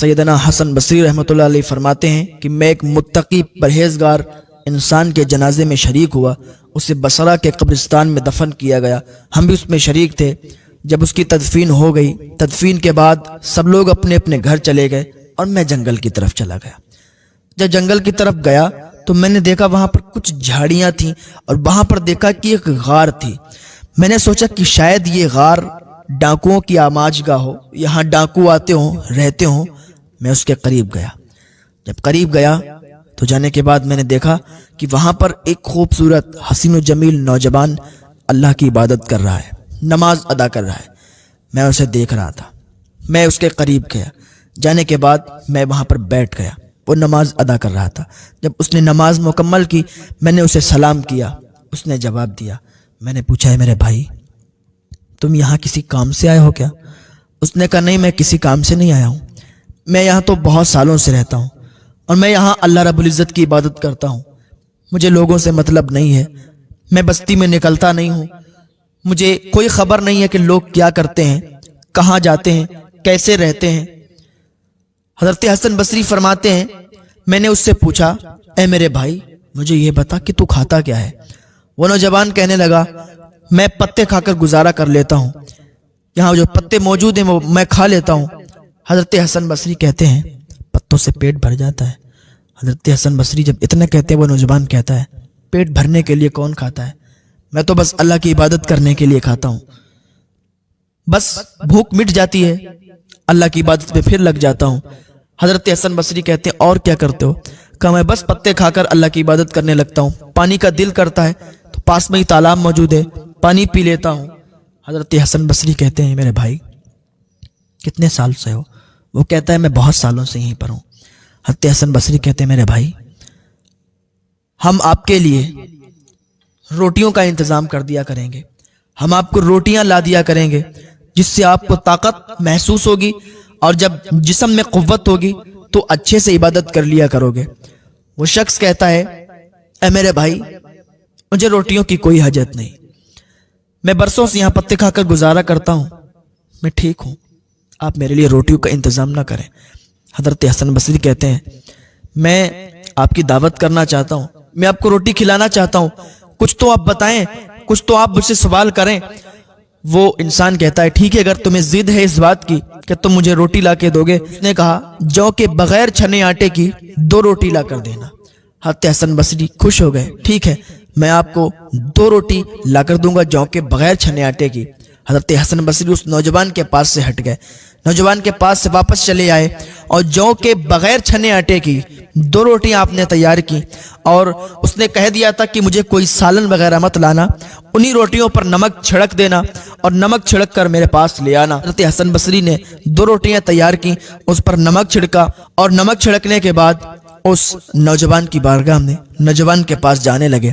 سیدنا حسن بصری رحمۃ اللہ علیہ فرماتے ہیں کہ میں ایک متقی پرہیزگار انسان کے جنازے میں شریک ہوا، اسے بصرہ کے قبرستان میں دفن کیا گیا، ہم بھی اس میں شریک تھے۔ جب اس کی تدفین ہو گئی، تدفین کے بعد سب لوگ اپنے اپنے گھر چلے گئے اور میں جنگل کی طرف چلا گیا۔ جب جنگل کی طرف گیا تو میں نے دیکھا وہاں پر کچھ جھاڑیاں تھیں اور وہاں پر دیکھا کہ ایک غار تھی۔ میں نے سوچا کہ شاید یہ غار ڈاکوؤں کی آماج گاہ ہو، یہاں ڈاکو آتے ہوں، رہتے ہوں۔ میں اس کے قریب گیا۔ جب قریب گیا تو جانے کے بعد میں نے دیکھا کہ وہاں پر ایک خوبصورت حسین و جمیل نوجوان اللہ کی عبادت کر رہا ہے، نماز ادا کر رہا ہے۔ میں اسے دیکھ رہا تھا، میں اس کے قریب گیا۔ جانے کے بعد میں وہاں پر بیٹھ گیا، وہ نماز ادا کر رہا تھا۔ جب اس نے نماز مکمل کی میں نے اسے سلام کیا، اس نے جواب دیا۔ میں نے پوچھا ہے میرے بھائی تم یہاں کسی کام سے آئے ہو کیا؟ اس نے کہا نہیں، میں کسی کام سے نہیں آیا ہوں، میں یہاں تو بہت سالوں سے رہتا ہوں اور میں یہاں اللہ رب العزت کی عبادت کرتا ہوں، مجھے لوگوں سے مطلب نہیں ہے، میں بستی میں نکلتا نہیں ہوں، مجھے کوئی خبر نہیں ہے کہ لوگ کیا کرتے ہیں، کہاں جاتے ہیں، کیسے رہتے ہیں۔ حضرت حسن بصری فرماتے ہیں میں نے اس سے پوچھا اے میرے بھائی مجھے یہ بتا کہ تو کھاتا کیا ہے؟ وہ نوجوان کہنے لگا میں پتے کھا کر گزارا کر لیتا ہوں، یہاں جو پتے موجود ہیں وہ میں کھا لیتا ہوں۔ حضرت حسن بصری کہتے ہیں پتوں سے پیٹ بھر جاتا ہے؟ حضرت حسن بصری جب اتنا کہتے ہیں وہ نوجوان کہتا ہے پیٹ بھرنے کے لیے کون کھاتا ہے، میں تو بس اللہ کی عبادت کرنے کے لیے کھاتا ہوں، بس بھوک مٹ جاتی ہے اللہ کی عبادت میں پھر لگ جاتا ہوں۔ حضرت حسن بصری کہتے ہیں اور کیا کرتے ہو؟ کہا میں بس پتے کھا کر اللہ کی عبادت کرنے لگتا ہوں، پانی کا دل کرتا ہے تو پاس میں ہی تالاب موجود ہے، پانی پی لیتا ہوں۔ حضرت حسن بصری کہتے ہیں میرے بھائی کتنے سال سے ہو؟ وہ کہتا ہے میں بہت سالوں سے یہیں پر ہوں۔ حضرت حسن بصری کہتے ہیں میرے بھائی ہم آپ کے لیے روٹیوں کا انتظام کر دیا کریں گے، ہم آپ کو روٹیاں لا دیا کریں گے جس سے آپ کو طاقت محسوس ہوگی اور جب جسم میں قوت ہوگی تو اچھے سے عبادت کر لیا کرو گے۔ وہ شخص کہتا ہے اے میرے بھائی مجھے روٹیوں کی کوئی حاجت نہیں، میں برسوں سے یہاں پتے کھا کر گزارا کرتا ہوں، میں ٹھیک ہوں، آپ میرے لیے روٹیوں کا انتظام نہ کریں۔ حضرت حسن بصری کہتے ہیں میں آپ کی دعوت کرنا چاہتا ہوں، میں آپ کو روٹی کھلانا چاہتا ہوں، کچھ تو آپ بتائیں، کچھ تو آپ مجھ سے سوال کریں۔ وہ انسان کہتا ہے ٹھیک ہے اگر تمہیں ضد ہے اس بات کی کہ تم مجھے روٹی لا کے دو گے۔ اس نے کہا جو کہ بغیر چھنے آٹے کی 2 روٹی لا کر دینا۔ حضرت حسن بصری خوش ہو گئے، ٹھیک ہے میں آپ کو 2 روٹی لا کر دوں گا جو کہ بغیر چھنے آٹے کی۔ حضرت حسن بصری اس نوجوان کے پاس سے ہٹ گئے، نوجوان کے پاس سے واپس چلے آئے اور جو کہ بغیر چھنے آٹے کی 2 روٹیاں آپ نے تیار کی اور اس نے کہہ دیا تھا کہ مجھے کوئی سالن وغیرہ مت لانا، انہی روٹیوں پر نمک چھڑک دینا اور نمک چھڑک کر میرے پاس لے آنا۔ حضرت حسن بصری نے 2 روٹیاں تیار کی، اس پر نمک چھڑکا اور نمک چھڑکنے کے بعد اس نوجوان کی بارگاہ میں نوجوان کے پاس جانے لگے۔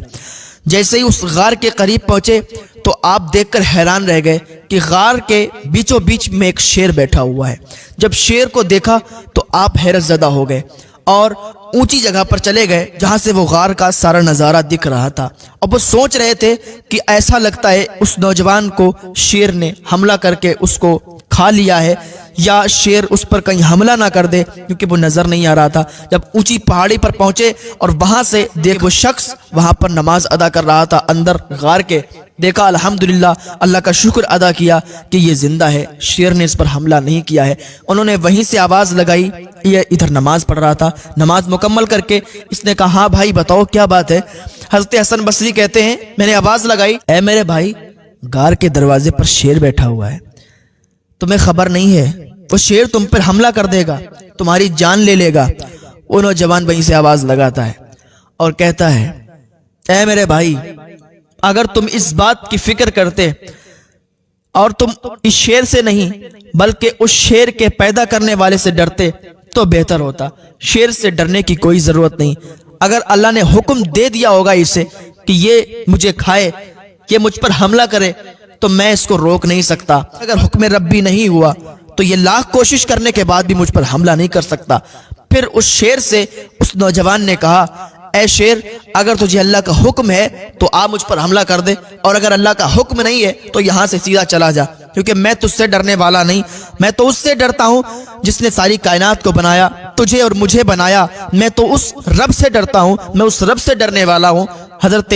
جیسے ہی اس غار کے قریب پہنچے تو آپ دیکھ کر حیران رہ گئے کہ غار کے بیچوں بیچ میں ایک شیر بیٹھا ہوا ہے۔ جب شیر کو دیکھا تو آپ حیرت زدہ ہو گئے اور اونچی جگہ پر چلے گئے جہاں سے وہ غار کا سارا نظارہ دکھ رہا تھا، اور وہ سوچ رہے تھے کہ ایسا لگتا ہے اس نوجوان کو شیر نے حملہ کر کے اس کو کھا لیا ہے یا شیر اس پر کہیں حملہ نہ کر دے، کیونکہ وہ نظر نہیں آ رہا تھا۔ جب اونچی پہاڑی پر پہنچے اور وہاں سے دیکھ وہ شخص وہاں پر نماز ادا کر رہا تھا اندر غار کے، دیکھا الحمدللہ، اللہ کا شکر ادا کیا کہ یہ زندہ ہے، شیر نے اس پر حملہ نہیں کیا ہے۔ انہوں نے وہیں سے آواز لگائی، یہ ادھر نماز پڑھ رہا تھا، نماز مکمل کر کے اس نے کہا ہاں بھائی بتاؤ کیا بات ہے؟ حضرت حسن بصری کہتے ہیں میں نے آواز لگائی اے میرے بھائی غار کے دروازے پر شیر بیٹھا ہوا ہے، تمہیں خبر نہیں ہے وہ شیر تم پر حملہ کر دے گا، تمہاری جان لے لے گا۔ وہ نوجوان وہیں سے آواز لگاتا ہے اور کہتا ہے اے میرے بھائی اگر تم اس بات کی فکر کرتے اور تم اس شیر سے نہیں بلکہ اس شیر کے پیدا کرنے والے سے ڈرتے تو بہتر ہوتا۔ شیر سے ڈرنے کی کوئی ضرورت نہیں، اگر اللہ نے حکم دے دیا ہوگا اسے کہ یہ مجھے کھائے، یہ مجھ پر حملہ کرے تو میں اس کو روک نہیں سکتا۔ اگر حکم ربی نہیں ہوا تو یہ لاکھ کوشش کرنے کے بعد بھی مجھ پر حملہ نہیں کر سکتا۔ پھر اس شیر سے اس نوجوان نے کہا اے شیر اگر تجھے اللہ کا حکم ہے تو آ مجھ پر حملہ کر دے، اور اگر اللہ کا حکم نہیں ہے تو یہاں سے سیدھا چلا جا، کیونکہ میں تجھ سے ڈرنے والا نہیں، میں تو اس سے ڈرتا ہوں جس نے ساری کائنات کو بنایا، تجھے اور مجھے بنایا، میں تو اس رب سے ڈرتا ہوں، میں اس رب سے ڈرنے والا ہوں۔ حضرت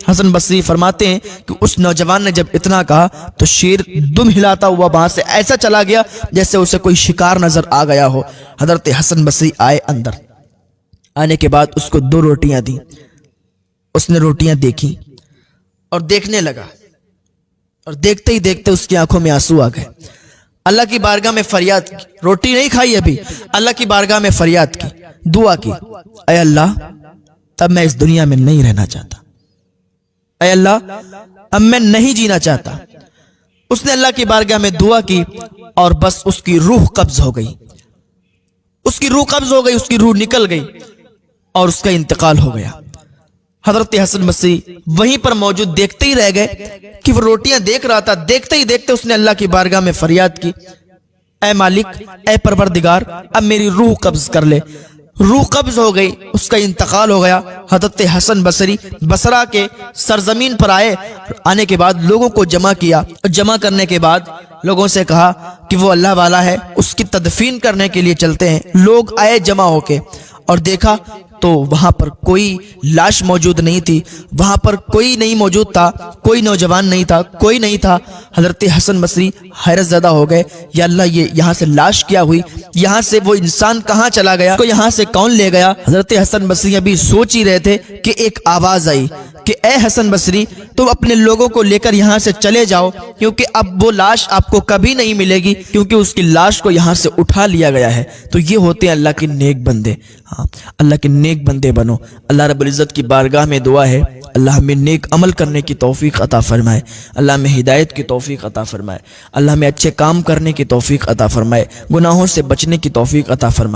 حسن بصری فرماتے ہیں کہ اس نوجوان نے جب اتنا کہا تو شیر دم ہلاتا ہوا وہاں سے ایسا چلا گیا جیسے اسے کوئی شکار نظر آ گیا ہو۔ حضرت حسن بصری آئے اندر، آنے کے بعد اس کو 2 روٹیاں دیں، اس نے روٹیاں دیکھی اور دیکھنے لگا، اور دیکھتے ہی دیکھتے اس کی آنکھوں میں آنسو آ گئے۔ اللہ کی بارگاہ میں فریاد کی، روٹی نہیں کھائی ابھی، اللہ کی بارگاہ میں فریاد کی، دعا کی، اے اللہ اب میں اس دنیا میں نہیں رہنا چاہتا، اے اللہ اب میں نہیں جینا چاہتا۔ اس نے اللہ کی بارگاہ میں دعا کی اور بس اس کی روح قبض ہو گئی، اس کی روح قبض ہو گئی، اس کی روح نکل گئی اور اس کا انتقال ہو گیا۔ حضرت حسن بصری وہیں پر موجود دیکھتے ہی رہ گئے کہ وہ روٹیاں دیکھ رہا تھا۔ دیکھتے ہی دیکھتے اس نے اللہ کی بارگاہ میں فریاد کی، اے مالک، اے پروردگار، اب میری روح قبض کر لے۔ روح قبض ہو گئی، اس کا انتقال ہو گیا۔ حضرت حسن بصری بصرہ کے سرزمین پر آئے، آنے کے بعد لوگوں کو جمع کیا، جمع کرنے کے بعد لوگوں سے کہا کہ وہ اللہ والا ہے، اس کی تدفین کرنے کے لیے چلتے ہیں۔ لوگ آئے جمع ہو کے اور دیکھا تو وہاں پر کوئی لاش موجود نہیں تھی، وہاں پر کوئی نہیں موجود تھا، کوئی نوجوان نہیں تھا، کوئی نہیں تھا۔ حضرت حسن بصری حیرت زدہ ہو گئے، یا اللہ یہ یہاں سے لاش کیا ہوئی، یہاں سے وہ انسان کہاں چلا گیا، کو یہاں سے کون لے گیا؟ حضرت حسن بصری ابھی سوچ ہی رہے تھے کہ ایک آواز آئی کہ اے حسن بصری تم اپنے لوگوں کو لے کر یہاں سے چلے جاؤ، کیونکہ اب وہ لاش آپ کو کبھی نہیں ملے گی، کیونکہ اس کی لاش کو یہاں سے اٹھا لیا گیا ہے۔ تو یہ ہوتے ہیں اللہ کے نیک بندے۔ ہاں، اللہ کے نیک بندے بنو۔ اللہ رب العزت کی بارگاہ میں دعا ہے اللہ ہمیں نیک عمل کرنے کی توفیق عطا فرمائے، اللہ ہمیں ہدایت کی توفیق عطا فرمائے، اللہ ہمیں اچھے کام کرنے کی توفیق عطا فرمائے، گناہوں سے بچنے کی توفیق عطا فرمائے۔